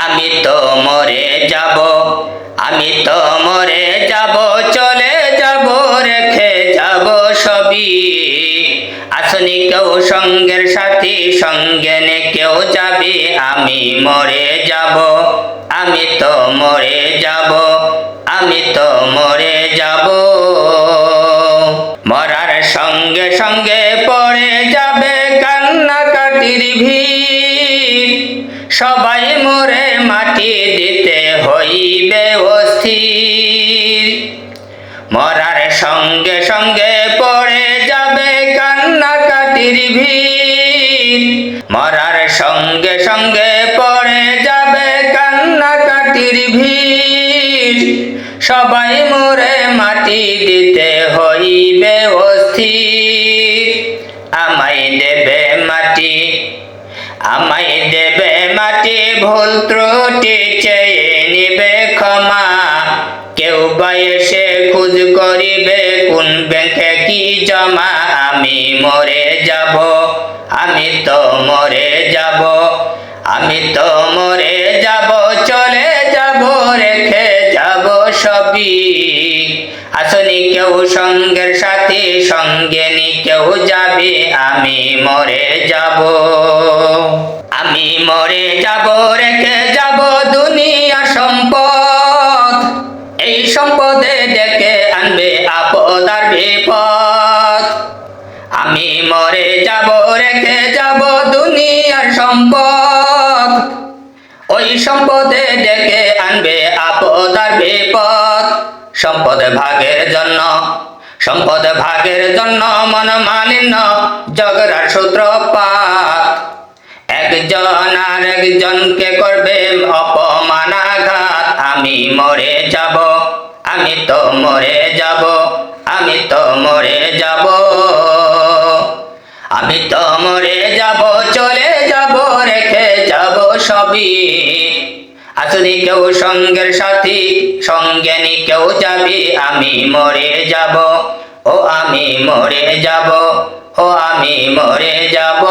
আমি তো মরে যাব, আমি তো মরে যাব, চলে যাব রেখে যাব সবই। আসনি কেউ সঙ্গের সাথী, সঙ্গে নে কেউ যাবে, আমি মরে যাব, আমি তো মরে যাব, আমি তো মরে যাব। মরার সঙ্গে সঙ্গে পড়ে যাবে কান্নাকাটির ভিড়, সবাই মরে মাটি দিতে হইবে অস্থির। মরার সঙ্গে সঙ্গে পড়ে যাবে কান্নাকাটির ভিড়, মরার সঙ্গে সঙ্গে পড়ে যাবে কান্নাকাটির ভিড়, সবাই মরে মাটি দিতে হইবে অস্থির। আমায় দেবে মাটি, আমায় দেবে মাটি, ভুল ত্রুটি চেয়ে নিবে ক্ষমা। কেউ বা এসে খোঁজ করিবে কোন ব্যাংকে কি জমা। আমি মরে যাব, আমি তো মরে যাব, আমি তো মরে যাব, চলে যাব রেখে যাব সবই। আসনি কেউ সঙ্গের সাথী, সঙ্গে নি কেউ যাবে, আমি মরে যাব, আমি মরে যাব, রেখে যাব দুনিয়া সম্পদ। এই সম্পদে ডেকে আনবে আপদ আর বিপদ। আমি মরে যাব, রেখে যাব দুনিয়ার সম্পদ। ওই সম্পদে ডেকে আনবে আপদ আর বিপদ। সম্পদ ভাগের জন্য, সম্পদ ভাগের জন্য মন মালিন্য, ঝগড়ার সূত্রপাত। একজন আর একজনকে করবে অপমানাঘাত। আমি মরে যাব, আমি তো মরে যাব, আমি তো মরে যাব, আমি তো মরে যাব, চলে যাব রেখে যাব সবই। আসনি কেউ সঙ্গের সাথী, সঙ্গে নি কেউ যাবে, আমি মরে যাব, ও আমি মরে যাব, ও আমি মরে যাব।